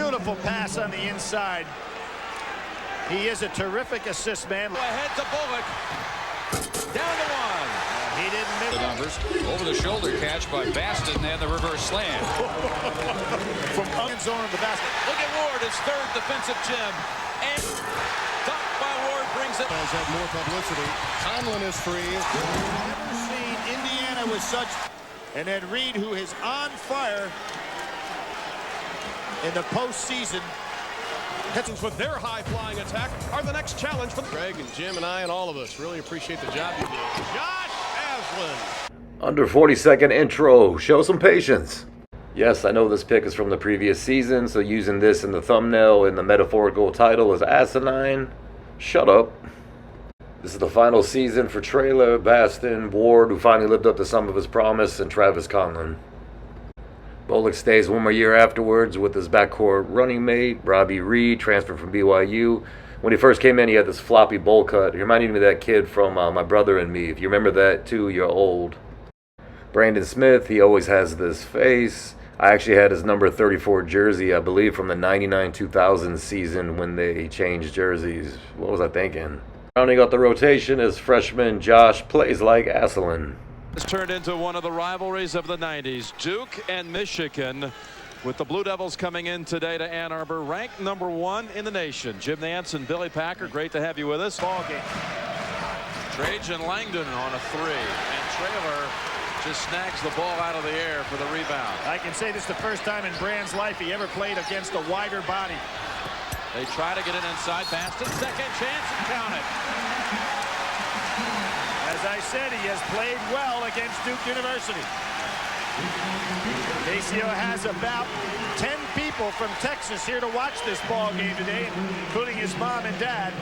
beautiful pass on the inside. He is a terrific assist man. Ahead to Bullock. Down to one. He didn't miss the numbers. Over the shoulder catch by Baston and the reverse slam. From end zone of the basket. Look at Ward, his third defensive gem. And dunked by Ward brings it. Has had more publicity. Conlan is free. Never seen Indiana with such. And then Reed, who is on fire in the postseason. With their high-flying attack are the next challenge for Greg and Jim and I and all of us. Really appreciate the job you did. Josh Aslan. Under 40-second intro. Show some patience. Yes, I know this pick is from the previous season, so using this in the thumbnail in the metaphorical title is asinine. Shut up. This is the final season for Traylor, Baston, Ward, who finally lived up to some of his promise, and Travis Conlan. Bullock stays one more year afterwards with his backcourt running mate, Robbie Reed, transferred from BYU. When he first came in, he had this floppy bowl cut. He reminded me of that kid from My Brother and Me. If you remember that too, you're old. Brandon Smith, he always has this face. I actually had his number 34 jersey, I believe, from the 99-2000 season when they changed jerseys. What was I thinking? Rounding out the rotation is freshman Josh plays like Aslan. This turned into one of the rivalries of the 90s. Duke and Michigan, with the Blue Devils coming in today to Ann Arbor, ranked number 1 in the nation. Jim Nance and Billy Packer, great to have you with us. Ball game. Trajan Langdon on a 3, and Traylor just snags the ball out of the air for the rebound. I can say this is the first time in Brand's life he ever played against a wider body. They try to get it inside. Baston, second chance, and count it. As I said, he has played well against Duke University. Maceo has about 10 people from Texas here to watch this ball game today, including his mom and dad.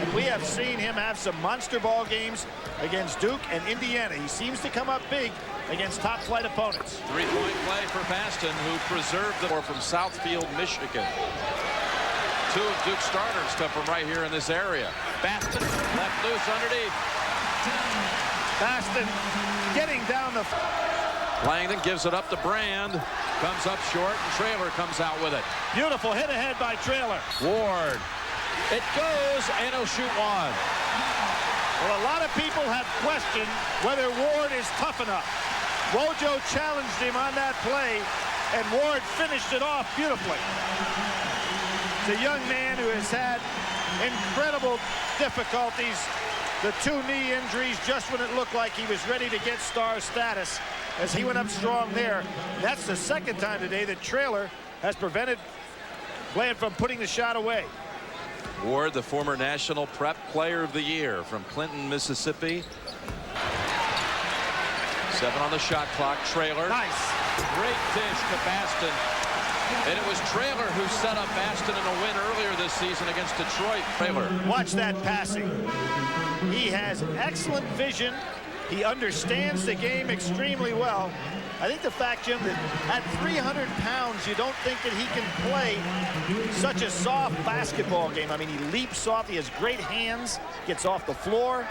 And we have seen him have some monster ball games against Duke and Indiana. He seems to come up big against top-flight opponents. Three-point play for Baston, who preserved the ball from Southfield, Michigan. 2 of Duke's starters come from right here in this area. Baston left loose underneath. Baston getting down the... Langdon gives it up to Brand. Comes up short, and Traylor comes out with it. Beautiful hit ahead by Traylor. Ward. It goes, and he'll shoot one. Well, a lot of people have questioned whether Ward is tough enough. Wojo challenged him on that play, and Ward finished it off beautifully. It's a young man who has had incredible difficulties. The 2 knee injuries just when it looked like he was ready to get star status, as he went up strong there. That's the second time today that Traylor has prevented Bland from putting the shot away. Ward, the former National Prep Player of the Year from Clinton, Mississippi. 7 on the shot clock. Traylor. Nice. Great dish to Baston. And it was Traylor who set up Baston in a win earlier this season against Detroit. Traylor. Watch that passing. He has excellent vision. He understands the game extremely well. I think the fact, Jim, that at 300 pounds, you don't think that he can play such a soft basketball game. I mean, he leaps off. He has great hands, gets off the floor,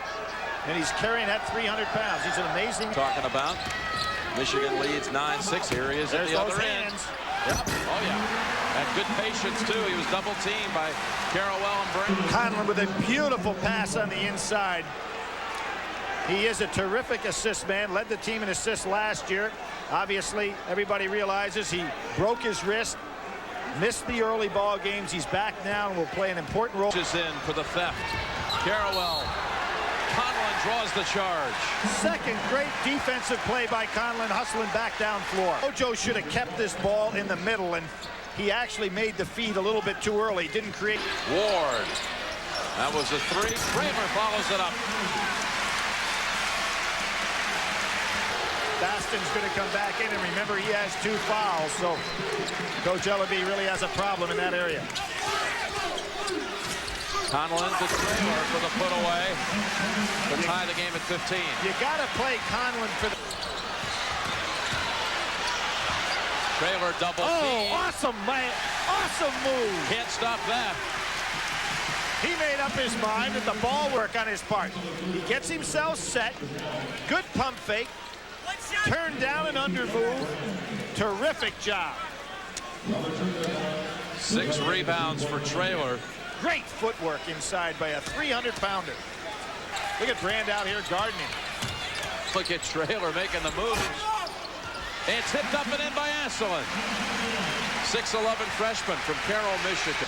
and he's carrying at 300 pounds. He's an amazing... Talking about Michigan leads 9-6. Here he is at the other end. Yep. Oh, yeah. And good patience, too. He was double-teamed by Carrawell and Brand. Conlan with a beautiful pass on the inside. He is a terrific assist man. Led the team in assists last year. Obviously, everybody realizes he broke his wrist, missed the early ball games. He's back now and will play an important role. Is in for the theft. Carrawell. Conlan draws the charge. Second great defensive play by Conlan, hustling back down floor. Wojo should have kept this ball in the middle, and he actually made the feed a little bit too early. Didn't create. Ward. That was a 3. Traylor follows it up. Baston's going to come back in, and remember, he has 2 fouls, so Coach Ellaby really has a problem in that area. Conlan to Traylor for the put away to tie the game at 15. You got to play Conlan for the... Traylor double Oh, team. awesome, man. Awesome move. Can't stop that. He made up his mind with the ball work on his part. He gets himself set. Good pump fake. Turn down and under move. Terrific job. 6 rebounds for Traylor. Great footwork inside by a 300-pounder. Look at Brand out here guarding him. Look at Traylor making the move. It's hipped up and in by Asselin. 6'11" freshman from Carroll, Michigan.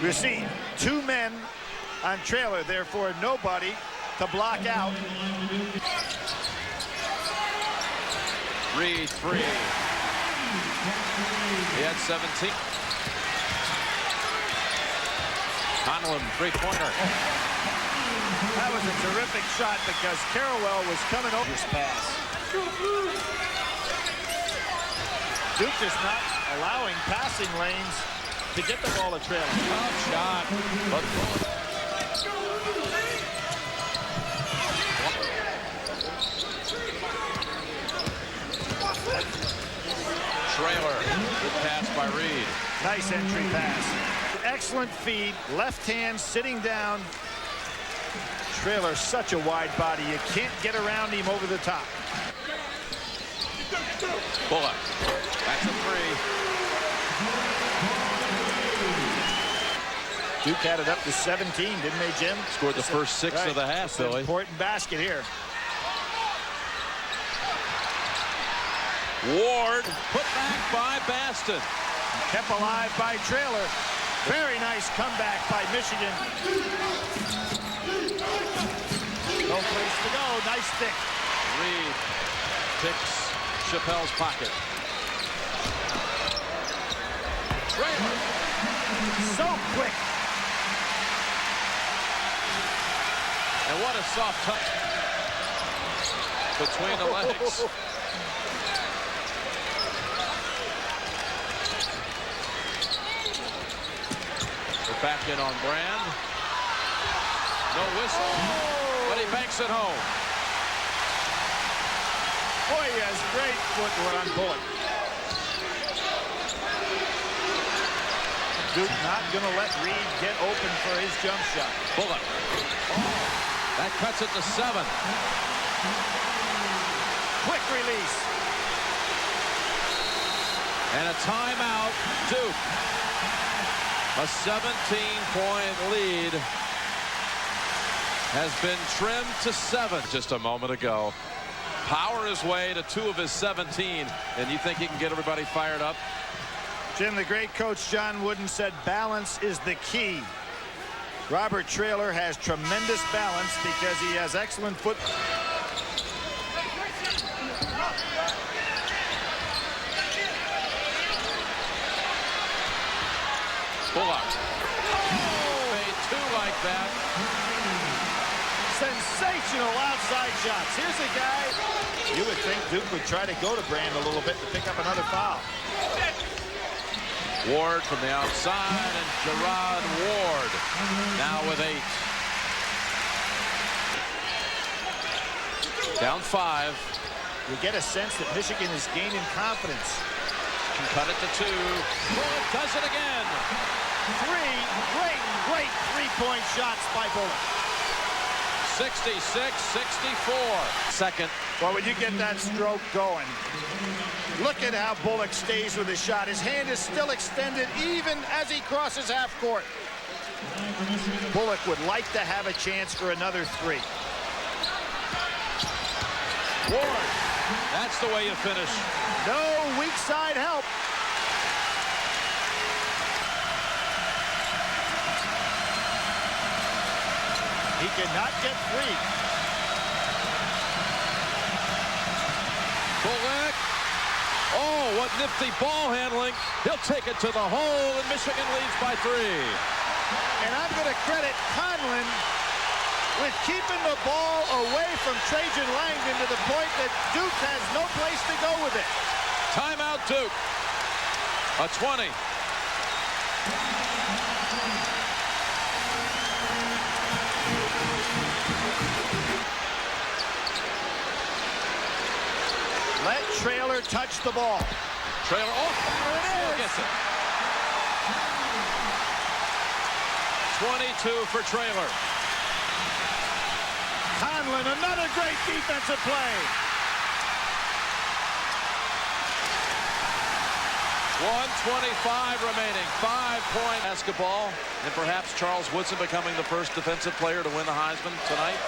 We see 2 men on Traylor, therefore nobody to block out. Reed, 3. He had 17. Conlan, 3-pointer. That was a terrific shot because Carrawell was coming over his pass. Duke is not allowing passing lanes to get the ball to Traylor. Tough shot. But Traylor, good pass by Reed. Nice entry pass. Excellent feed, left hand sitting down. Traylor, such a wide body. You can't get around him over the top. Bullock. That's a 3. Duke had it up to 17, didn't they, Jim? Scored the first 6 right. of the half, Billy. Important basket here. Ward put back by Baston. Kept alive by Traylor. Very nice comeback by Michigan. No place to go. Nice stick. Reed picks Chappelle's pocket. Traylor. So quick. And what a soft touch between the legs. We're back in on Brand. No whistle, but he banks it home. Boy, he has great footwork on Bullock. Duke not going to let Reed get open for his jump shot. Bullock. That cuts it to 7. Quick release. And a timeout, Duke. A 17-point lead has been trimmed to 7 just a moment ago. Power his way to 2 of his 17, and you think he can get everybody fired up? Jim, the great coach John Wooden said balance is the key. Robert Traylor has tremendous balance because he has excellent foot. Bullock. Made 2 like that. Sensational outside shots. Here's a guy you would think Duke would try to go to Brand a little bit to pick up another foul. Ward from the outside, and Jerod Ward now with 8. Down 5. You get a sense that Michigan is gaining confidence. Can cut it to 2. Bullock does it again. 3 great three-point shots by Bullock. 66-64. Second. Well, when you get that stroke going, look at how Bullock stays with his shot. His hand is still extended even as he crosses half court. Bullock would like to have a chance for another 3. Ward. That's the way you finish. No weak side help. He cannot get free. Bullock. Oh, what nifty ball handling. He'll take it to the hole, and Michigan leads by 3. And I'm going to credit Conlan with keeping the ball away from Trajan Langdon to the point that Duke has no place to go with it. Timeout, Duke. A 20. Let Traylor touch the ball. Traylor, oh, There it is. gets it. 22 for Traylor. Conlan, another great defensive play. 1:25 remaining. 5-point basketball. And perhaps Charles Woodson becoming the first defensive player to win the Heisman tonight.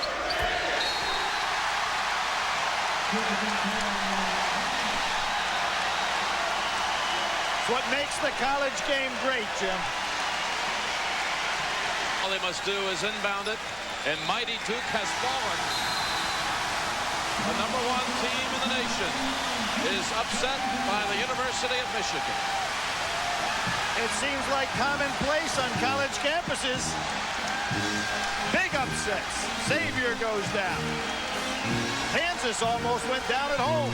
It's what makes the college game great, Jim. All they must do is inbound it, and mighty Duke has fallen. The #1 team in the nation is upset by the University of Michigan. It seems like commonplace on college campuses. Big upsets. Xavier goes down. Kansas almost went down at home.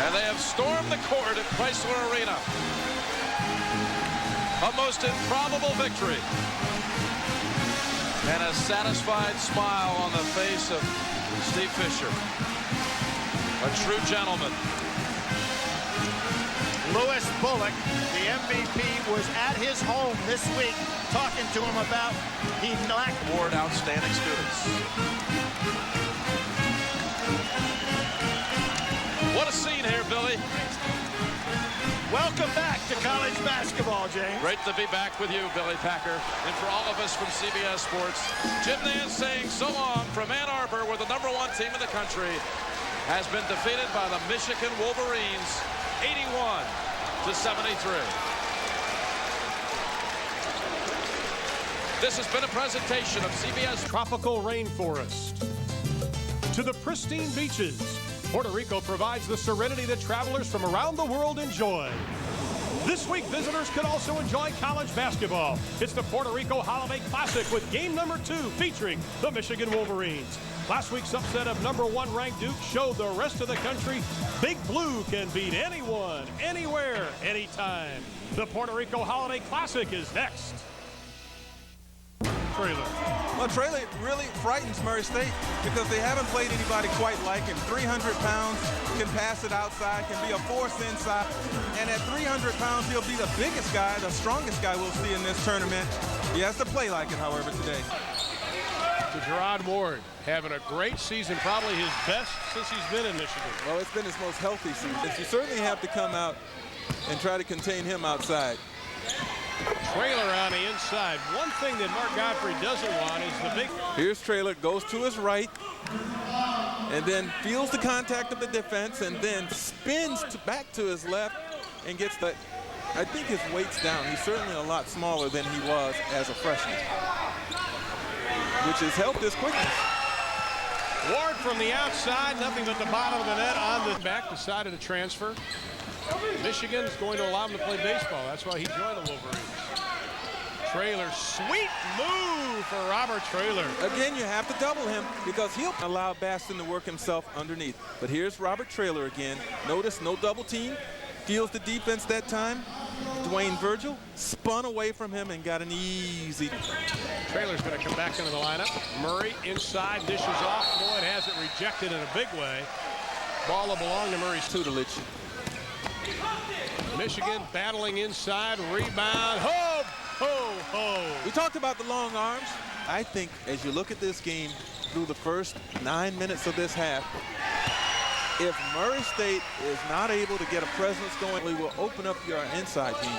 And they have stormed the court at Chrysler Arena. A most improbable victory. And a satisfied smile on the face of Steve Fisher. A true gentleman. Louis Bullock, the MVP, was at his home this week talking to him about he lacked Ward outstanding students. What a scene here, Billy. Welcome back to college basketball, James. Great to be back with you, Billy Packer. And for all of us from CBS Sports, Jim Nantz saying so long from Ann Arbor, where the #1 team in the country has been defeated by the Michigan Wolverines 81-73. This has been a presentation of CBS. Tropical rainforest to the pristine beaches. Puerto Rico provides the serenity that travelers from around the world enjoy. This week, visitors can also enjoy college basketball. It's the Puerto Rico Holiday Classic with game #2 featuring the Michigan Wolverines. Last week's upset of #1 ranked Duke showed the rest of the country Big Blue can beat anyone, anywhere, anytime. The Puerto Rico Holiday Classic is next. Traylor. Well, Traylor really frightens Murray State because they haven't played anybody quite like him. 300 pounds, can pass it outside, can be a force inside. And at 300 pounds, he'll be the biggest guy, the strongest guy we'll see in this tournament. He has to play like it, however, today. To Jerod Ward, having a great season, probably his best since he's been in Michigan. Well, it's been his most healthy season. You certainly have to come out and try to contain him outside. Traylor on the inside. One thing that Mark Godfrey doesn't want is the big. Here's Traylor, goes to his right, and then feels the contact of the defense, and then spins back to his left and gets the. I think his weight's down. He's certainly a lot smaller than he was as a freshman, which has helped his quickness. Ward from the outside, nothing but the bottom of the net on the back, decided to transfer. Michigan is going to allow him to play baseball. That's why he joined the Wolverines. Traylor, sweet move for Robert Traylor. Again, you have to double him because he'll allow Baston to work himself underneath. But here's Robert Traylor again. Notice no double team. Feels the defense that time. Dwayne Virgil spun away from him and got an easy. Traylor's going to come back into the lineup. Murray inside, dishes off. Floyd has it rejected in a big way. Ball will belong to Murray's tutelage. Michigan battling inside, rebound, ho, ho, ho. We talked about the long arms. I think as you look at this game through the first 9 minutes of this half, if Murray State is not able to get a presence going, we will open up your inside team.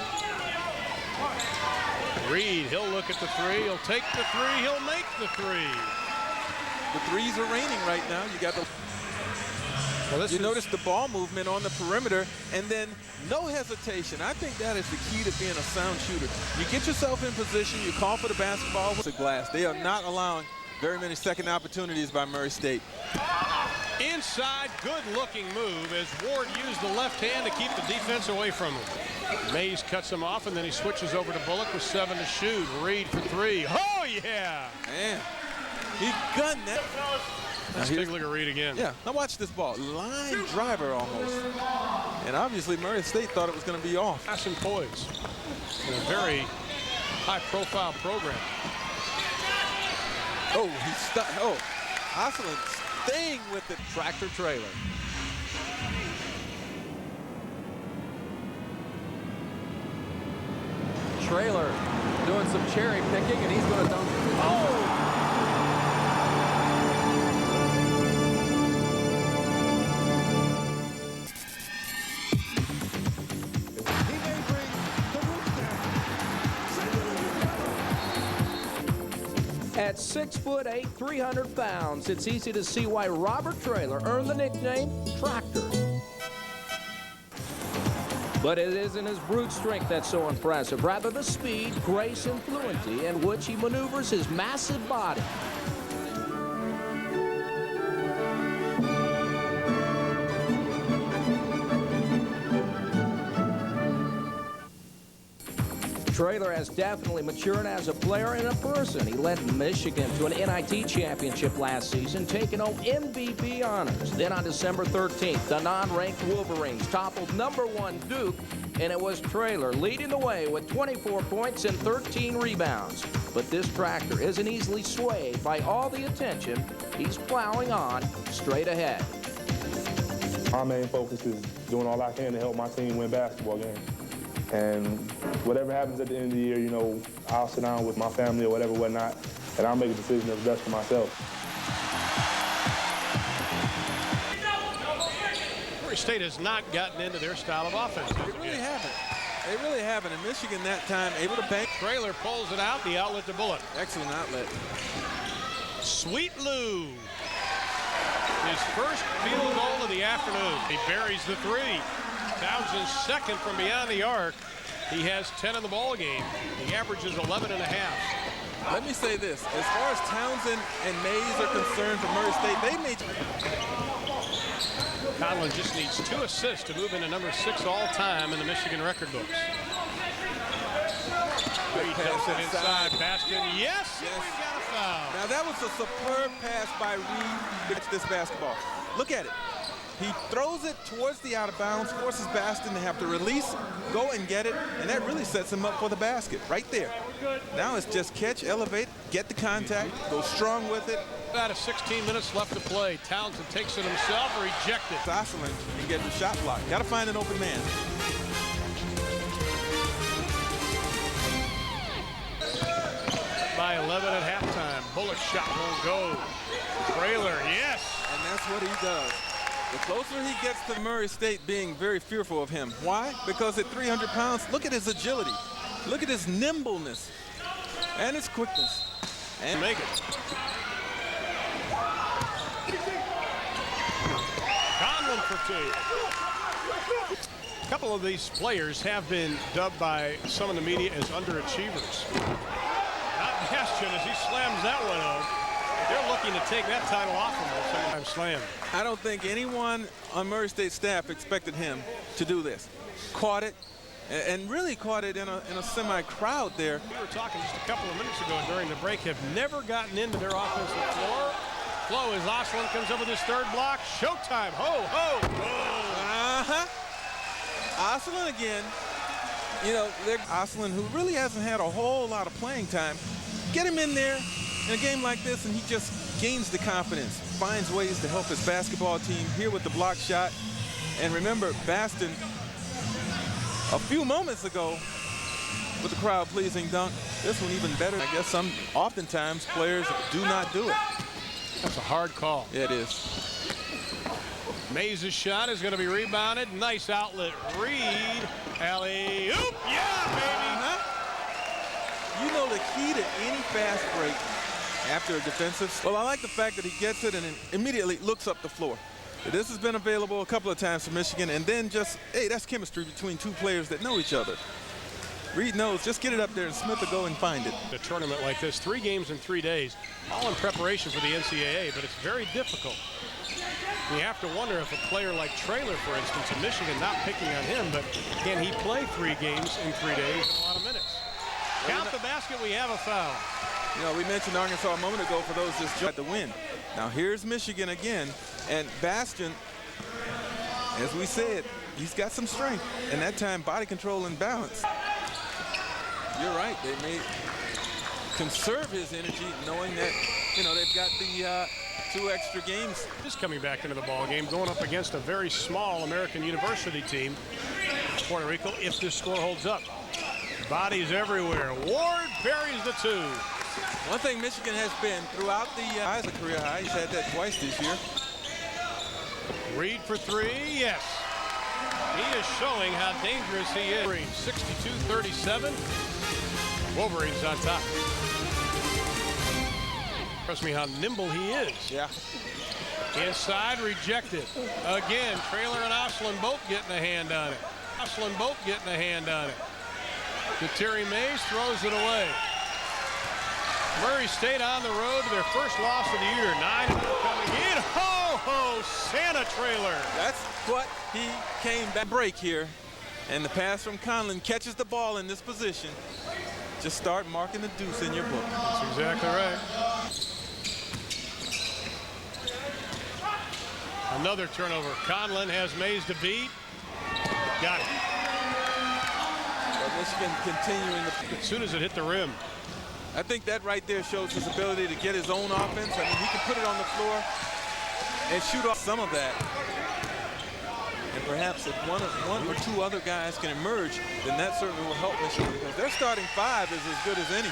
Reed, he'll look at the three, he'll take the three, he'll make the three. The threes are raining right now. You got the. Well, you notice the ball movement on the perimeter, and then no hesitation. I think that is the key to being a sound shooter. You get yourself in position, you call for the basketball with the glass. They are not allowing very many second opportunities by Murray State. Inside, good-looking move as Ward used the left hand to keep the defense away from him. Mays cuts him off, and then he switches over to Bullock with 7 to shoot. Reed for 3. Oh, yeah! Man, he gunned that. Let's take a look at Reed again. Yeah, now watch this ball. Line driver almost. And obviously Murray State thought it was going to be off. Pass and poise in a very high-profile program. Oh, he stuck. Oh, Osselin staying with the Tractor Trailer. Traylor doing some cherry picking, and he's going to dunk it. Oh! At 6'8", 300 pounds, it's easy to see why Robert Traylor earned the nickname Tractor. But it isn't his brute strength that's so impressive, rather the speed, grace, and fluency in which he maneuvers his massive body. Traylor has definitely matured as a player and a person. He led Michigan to an NIT championship last season, taking home MVP honors. Then on December 13th, the non-ranked Wolverines toppled #1 Duke, and it was Traylor leading the way with 24 points and 13 rebounds. But this Tractor isn't easily swayed by all the attention. He's plowing on straight ahead. My main focus is doing all I can to help my team win basketball games. And whatever happens at the end of the year, you know, I'll sit down with my family or whatever, whatnot, and I'll make a decision that's best for myself. Murray State has not gotten into their style of offense. They really haven't. They really haven't. And Michigan that time able to bank. Traylor pulls it out, the outlet to Bullock. Excellent outlet. Sweet Lou. His first field goal of the afternoon. He buries the three. Townsend's second from beyond the arc. He has 10 in the ball game. He averages 11.5. Let me say this. As far as Townsend and Mays are concerned for Murray State, they made... Conlan just needs 2 assists to move into #6 all-time in the Michigan record books. He dumps it inside. Baston, yes, we've got a foul. Now that was a superb pass by Reed to this basketball. Look at it. He throws it towards the out of bounds, forces Baston to have to release, go and get it, and that really sets him up for the basket right there. Now it's just catch, elevate, get the contact, go strong with it. Out of 16 minutes left to play. Townsend takes it himself, rejected. Conlan and get the shot block. Got to find an open man. By 11 at halftime. Bullock's shot won't go. Traylor, yes. And that's what he does. The closer he gets to Murray State being very fearful of him. Why? Because at 300 pounds, look at his agility. Look at his nimbleness and his quickness. And make it. Conlan for 2. A couple of these players have been dubbed by some in the media as underachievers. Not Bastion as he slams that one home. They're looking to take that title off him with sometimes slam. I don't think anyone on Murray State staff expected him to do this. Caught it, and really caught it in a semi-crowd there. We were talking just a couple of minutes ago during the break, have never gotten into their offensive floor. Flow as Osland comes up with his third block. Showtime, ho, ho, ho. Osland again. You know, Osland, who really hasn't had a whole lot of playing time, get him in there in a game like this, and he just gains the confidence, finds ways to help his basketball team here with the block shot. And remember, Baston, a few moments ago, with the crowd-pleasing dunk. This one even better. I guess oftentimes players do not do it. That's a hard call. Yeah, it is. Mays' shot is going to be rebounded. Nice outlet. Reed. Alley-oop. Yeah, baby. You know the key to any fast break after a defensive. Well, I like the fact that he gets it and then immediately looks up the floor. This has been available a couple of times for Michigan, and then just, hey, that's chemistry between two players that know each other. Reed knows, just get it up there and Smith will go and find it. A tournament like this, 3 games in 3 days, all in preparation for the NCAA, but it's very difficult. You have to wonder if a player like Traylor, for instance, in Michigan, not picking on him, but can he play 3 games in 3 days in a lot of minutes? Count the basket, we have a foul. You know, we mentioned Arkansas a moment ago for those just tried to win. Now here's Michigan again, and Baston, as we said, he's got some strength, and that time body control and balance. You're right, they may conserve his energy knowing that, you know, they've got the 2 extra games. Just coming back into the ball game, going up against a very small American University team, Puerto Rico, if this score holds up. Bodies everywhere. Ward buries the 2. One thing Michigan has been throughout the as a career high, he's had that twice this year. Reed for 3, yes. He is showing how dangerous he is. 62-37. Wolverines on top. Trust me how nimble he is. Yeah. Inside, rejected. Again, Traylor and Osland both getting a hand on it. To Terry Mays, throws it away. Murray State on the road to their first loss of the year. 9 coming in. Ho, Santa Traylor. That's what he came back break here. And the pass from Conlan catches the ball in this position. Just start marking the deuce in your book. That's exactly right. Another turnover. Conlan has Mays to beat. Got it. But Michigan continuing as soon as it hit the rim. I think that right there shows his ability to get his own offense. I mean, he can put it on the floor and shoot off some of that. And perhaps if one or two other guys can emerge, then that certainly will help Michigan, because their starting 5 is as good as any.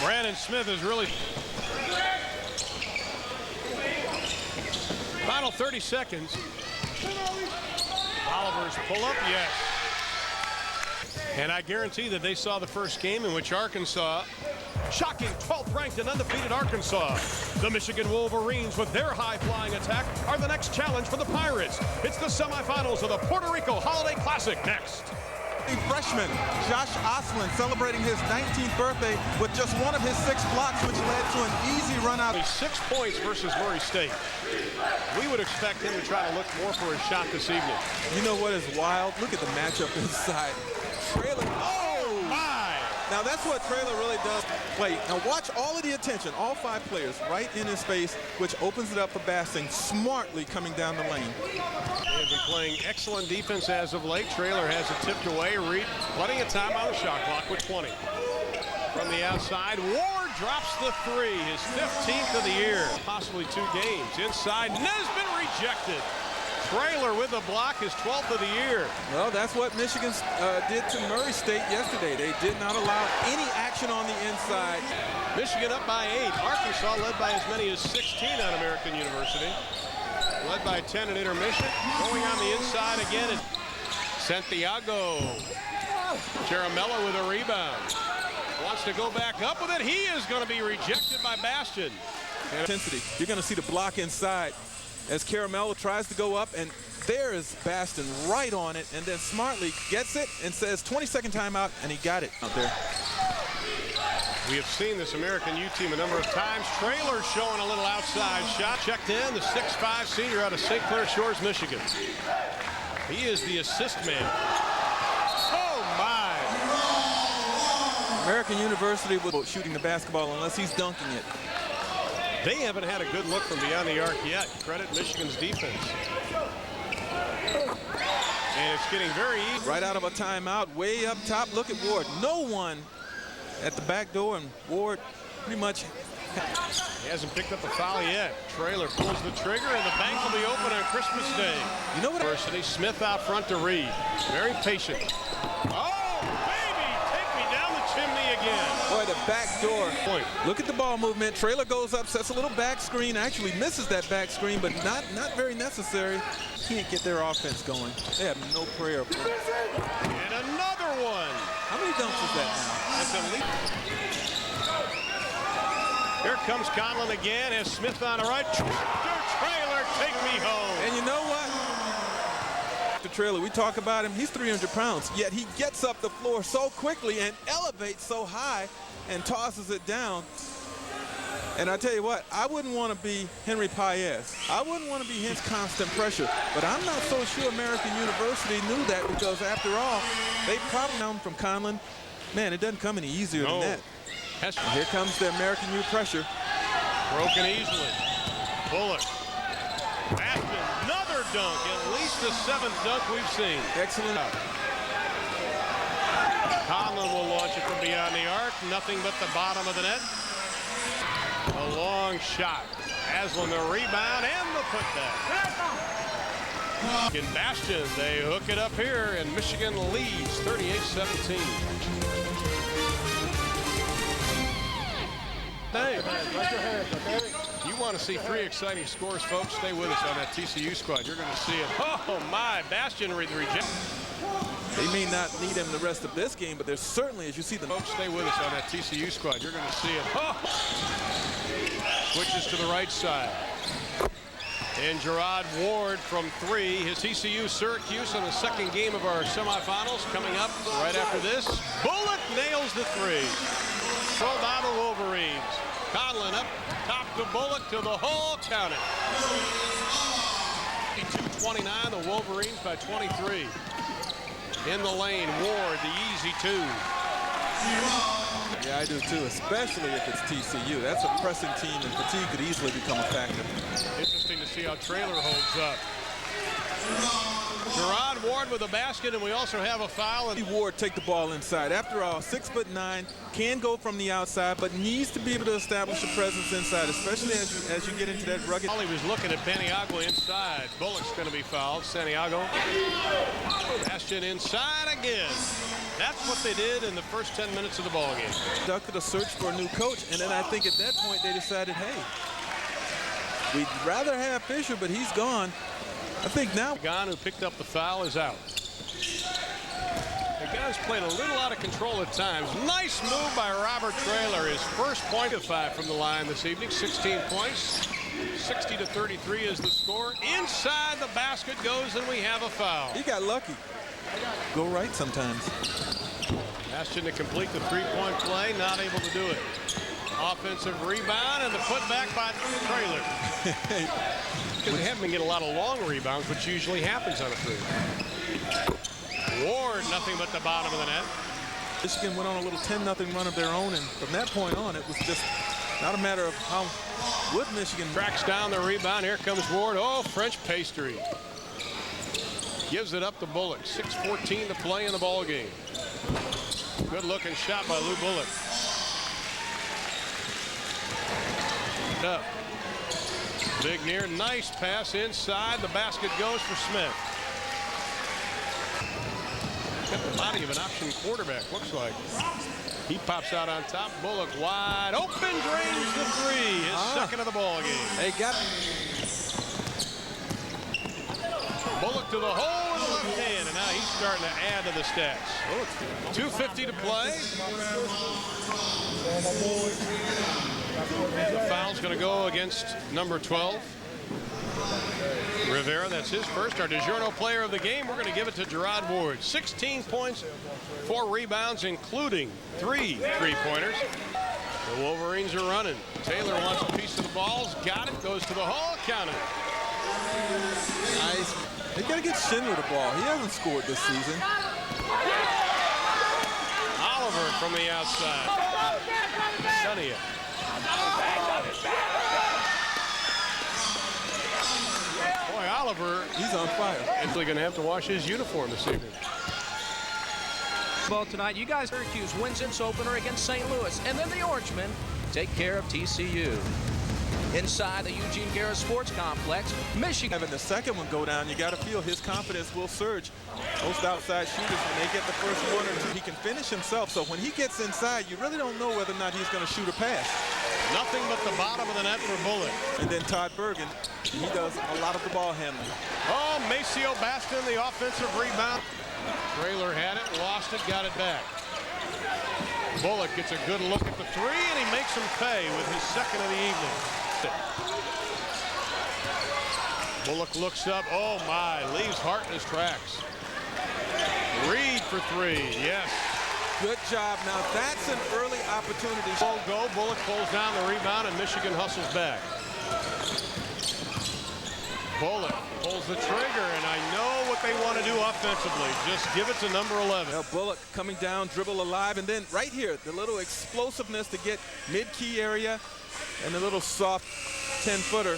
Brandon Smith is really... Final 30 seconds. Oliver's pull up, yes. And I guarantee that they saw the first game in which Arkansas, shocking 12th ranked and undefeated Arkansas. The Michigan Wolverines, with their high-flying attack, are the next challenge for the Pirates. It's the semifinals of the Puerto Rico Holiday Classic next. Freshman Josh Osland celebrating his 19th birthday with just one of his 6 blocks, which led to an easy run out. 6 points versus Murray State. We would expect him to try to look more for his shot this evening. You know what is wild? Look at the matchup inside. Traylor. Oh my! Now that's what Traylor really does. Wait, now watch all of the attention, all 5 players right in his face, which opens it up for Baston, smartly coming down the lane. They have been playing excellent defense as of late. Traylor has it tipped away. Reed, plenty of time on the shot clock with 20. From the outside, Ward drops the 3, his 15th of the year. Possibly 2 games. Inside, Nesbitt rejected. Traylor with the block, his 12th of the year. Well, that's what Michigan did to Murray State yesterday. They did not allow any action on the inside. Michigan up by 8. Arkansas led by as many as 16 on American University. Led by 10 at intermission. Going on the inside again. And Santiago. Caramella with a rebound. Wants to go back up with it. He is going to be rejected by Baston. Intensity. You're going to see the block inside as Caramella tries to go up, and there is Baston right on it, and then smartly gets it and says 20-second timeout, and he got it out there. We have seen this American U team a number of times. Traylor showing a little outside shot. Checked in, the 6'5" senior out of St. Clair Shores, Michigan. He is the assist man. Oh, my. American University was shooting the basketball unless he's dunking it. They haven't had a good look from beyond the arc yet. Credit Michigan's defense. And it's getting very easy. Right out of a timeout, way up top. Look at Ward. No one at the back door, and Ward pretty much... He hasn't picked up a foul yet. Traylor pulls the trigger, and the bank will be open on Christmas Day. You know what? University, Smith out front to Reed. Very patient. Oh, baby, take me down the chimney again. Boy, the back door. Point. Look at the ball movement. Traylor goes up, sets a little back screen. Actually misses that back screen, but not very necessary. Can't get their offense going. They have no prayer for it. And another one. How many dunks is that now? That's a leap. Here comes Conlan again. Has Smith on the right. Traylor, take me home. And you know what? The Traylor, we talk about him. He's 300 pounds, yet he gets up the floor so quickly and elevates so high and tosses it down. And I tell you what, I wouldn't want to be Henry Paez. I wouldn't want to be his constant pressure. But I'm not so sure American University knew that, because after all, they probably known from Conlan. Man, it doesn't come any easier than that. And here comes the American U pressure. Broken easily. Bullock. Baston, another dunk. At least the 7th dunk we've seen. Excellent. Conlan will launch it from beyond the arc. Nothing but the bottom of the net. A long shot. Aslan the rebound and the putback. In Baston, they hook it up here, and Michigan leads 38-17. You want to see 3 exciting scores, folks? Stay with us on that TCU squad. You're going to see it. Oh, my. Bastion reject. They may not need him the rest of this game, but there's certainly, as you see the Folks, stay with us on that TCU squad. You're going to see it. Oh! Switches to the right side. And Jerod Ward from 3. His TCU Syracuse on the second game of our semifinals coming up right after this. Bullock nails the 3. So now the Wolverines. Conlan up top to Bullock to the hole. Count it. 22-29, the Wolverines by 23. In the lane, Ward, the easy 2. Yeah, I do too, especially if it's TCU. That's a pressing team, and fatigue could easily become a factor. Interesting to see how Traylor holds up. Jerod Ward with a basket, and we also have a foul. And Ward take the ball inside. After all, 6'9", can go from the outside, but needs to be able to establish a presence inside, especially as you get into that rugged. He was looking at Santiago inside. Bullock's going to be fouled. Santiago. Bastion inside again. That's what they did in the first 10 minutes of the ball game. Conducted a search for a new coach, and then I think at that point they decided, hey, we'd rather have Fisher, but he's gone. I think now Gon, who picked up the foul, is out. The guy's played a little out of control at times. Nice move by Robert Traylor. His first point of 5 from the line this evening. 16 points. 60-33 is the score. Inside the basket goes, and we have a foul. He got lucky. Go right sometimes. Bastion to complete the 3-point play, not able to do it. Offensive rebound and the putback by Traylor. Because they haven't been getting a lot of long rebounds, which usually happens on a 3. Ward, nothing but the bottom of the net. Michigan went on a little 10-0 run of their own, and from that point on, it was just not a matter of how would Michigan. Tracks down the rebound. Here comes Ward. Oh, French pastry. Gives it up to Bullock. 6:14 to play in the ball game. Good looking shot by Louis Bullock. Up. Big near, nice pass inside. The basket goes for Smith. Got the body of an option quarterback, looks like. He pops out on top. Bullock wide open, drains the 3. His second of the ball game. They got Bullock to the hole with the left hand, and now he's starting to add to the stats. 2:50 to play. The foul's going to go against number 12. Rivera, that's his first. Our DiGiorno player of the game, we're going to give it to Jerod Ward. 16 points, 4 rebounds, including 3 3-pointers. The Wolverines are running. Taylor wants a piece of the balls. Got it. Goes to the hole. Count it. Nice. They got to get Schindler the ball. He hasn't scored this season. Oliver from the outside. Sunny. Boy, Oliver, he's on fire. He's going to have to wash his uniform this evening. Well, tonight, you guys, Syracuse wins its opener against St. Louis, and then the Orangemen take care of TCU. Inside the Eugene Garrett Sports Complex, Michigan. Having the second one go down, you got to feel his confidence will surge. Most outside shooters, when they get the first 1 or 2, he can finish himself. So when he gets inside, you really don't know whether or not he's going to shoot a pass. Nothing but the bottom of the net for Bullock. And then Todd Bergen, he does a lot of the ball handling. Oh, Maceo Baston, the offensive rebound. Traylor had it, lost it, got it back. Bullock gets a good look at the 3, and he makes him pay with his second of the evening. Bullock looks up. Oh, my. Leaves Hart in his tracks. Reed for 3. Yes. Good job. Now, that's an early opportunity. Ball go. Bullock pulls down the rebound, and Michigan hustles back. Bullock pulls the trigger, and I know what they want to do offensively. Just give it to number 11. Now, Bullock coming down, dribble alive, and then right here, the little explosiveness to get mid-key area and the little soft 10-footer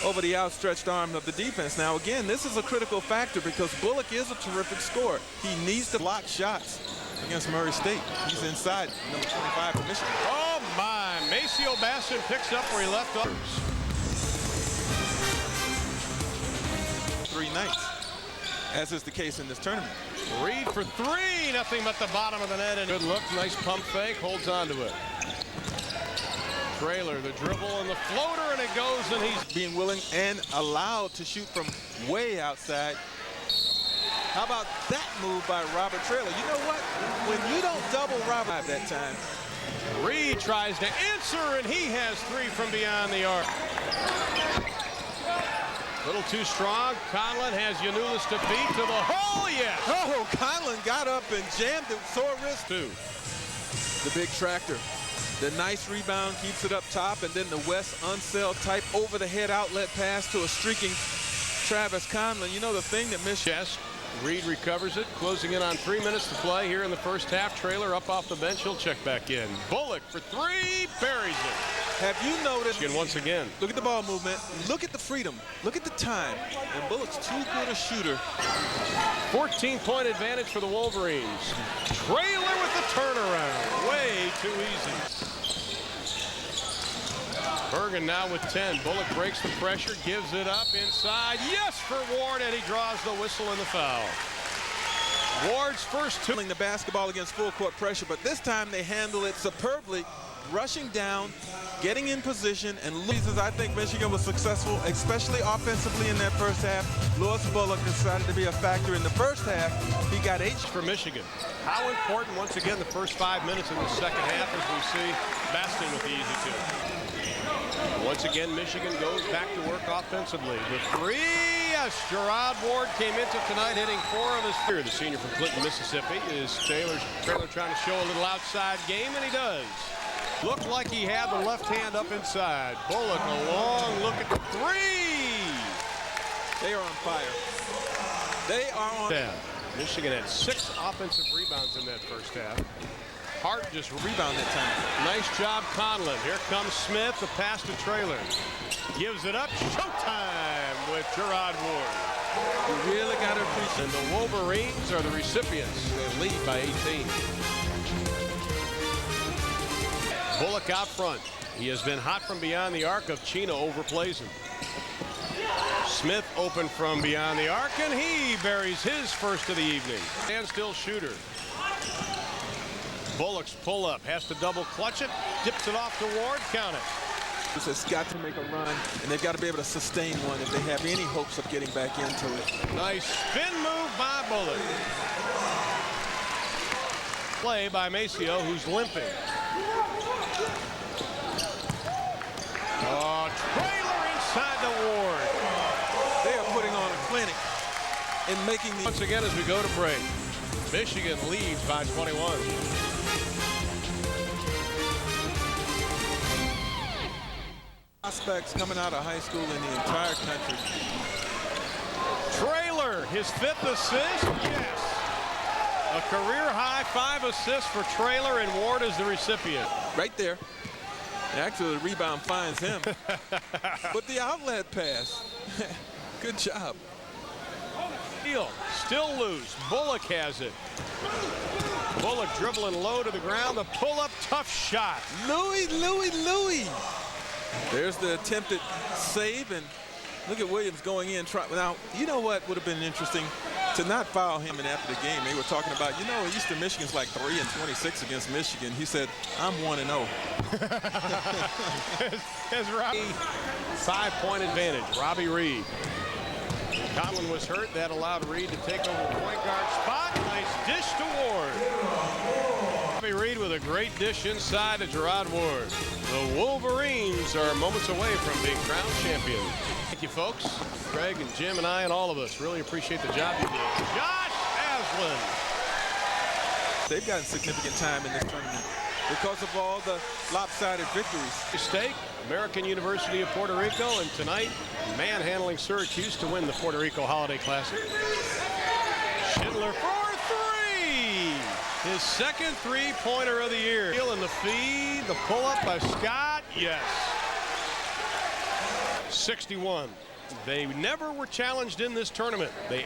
over the outstretched arm of the defense. Now, again, this is a critical factor because Bullock is a terrific scorer. He needs to block shots against Murray State. He's inside, number 25 for Michigan. Oh, my. Maceo Baston picks up where he left off. 3 nights, as is the case in this tournament. Reed for 3. Nothing but the bottom of the net. And good look. Nice pump fake. Holds on to it. Traylor, the dribble and the floater, and it goes, and he's being willing and allowed to shoot from way outside. How about that move by Robert Traylor? You know what? When you don't double Robert that time. Reed tries to answer, and he has 3 from beyond the arc. Little too strong. Conlan has Yanulis to beat to the hole. Yes. Oh, Conlan got up and jammed it. Sore wrist. 2. The big tractor. The nice rebound keeps it up top, and then the Wes Unseld type over-the-head outlet pass to a streaking Travis Conlan. You know the thing that missed. Yes. Reed recovers it, closing in on 3 minutes to play here in the first half. Traylor up off the bench. He'll check back in. Bullock for 3, buries it. Have you noticed? And once again, look at the ball movement. Look at the freedom. Look at the time. And Bullock's too good a shooter. 14-point advantage for the Wolverines. Traylor with the turnaround. Way too easy. Bergen now with 10. Bullock breaks the pressure, gives it up inside. Yes for Ward, and he draws the whistle and the foul. Ward's first 2. The basketball against full court pressure, but this time they handle it superbly, rushing down, getting in position, and loses. I think Michigan was successful, especially offensively in that first half. Louis Bullock decided to be a factor in the first half. He got 8 for Michigan. How important, once again, the first 5 minutes in the second half as we see Baston with the easy 2. Once again, Michigan goes back to work offensively. The 3, yes, Jerod Ward came into tonight hitting 4 of his 3. The senior from Clinton, Mississippi, is Traylor trying to show a little outside game, and he does. Looked like he had the left hand up inside. Bullock, a long look at the 3. They are on fire. They are on. Yeah. Michigan had 6 offensive rebounds in that first half. Hart just rebound that time. Nice job, Conlan. Here comes Smith. The pass to Traylor. Gives it up. Showtime with Jerod Ward. You really got to appreciate. And the Wolverines are the recipients. They lead by 18. Bullock out front. He has been hot from beyond the arc. Of Chino overplays him. Smith open from beyond the arc, and he buries his first of the evening. Standstill shooter. Bullock's pull up, has to double clutch it, dips it off to Ward, count it. This has got to make a run, and they've got to be able to sustain one if they have any hopes of getting back into it. Nice spin move by Bullock. Play by Maceo, who's limping. Oh, Traylor inside the Ward. They are putting on a clinic and making the. Once again as we go to break, Michigan leads by 21. Prospects coming out of high school in the entire country. Traylor, his 5th assist, yes. A career high 5 assists for Traylor, and Ward is the recipient. Right there. Actually, the rebound finds him. But the outlet pass. Good job. Still loose. Bullock has it. Bullock dribbling low to the ground. The pull-up tough shot. Louis. There's the attempted save, and look at Williams going in. Now, you know what would have been interesting? To not foul him in after the game. They were talking about, you know, Eastern Michigan's like 3-26 against Michigan. He said, I'm 1-0. As Robbie, 5-point advantage. Robbie Reed. Conlan was hurt. That allowed Reed to take over the point guard spot. Nice dish to Ward. Robbie Reed with a great dish inside to Jerod Ward. The Wolverines are moments away from being crowned champions. Thank you, folks. Greg and Jim and I and all of us really appreciate the job you did. Josh Aslan. They've gotten significant time in this tournament because of all the lopsided victories. Stake, American University of Puerto Rico, and tonight, manhandling Syracuse to win the Puerto Rico Holiday Classic. Schindler for 3. His second 3-pointer of the year. In the feed, the pull-up by Scott, yes. 61. They never were challenged in this tournament. They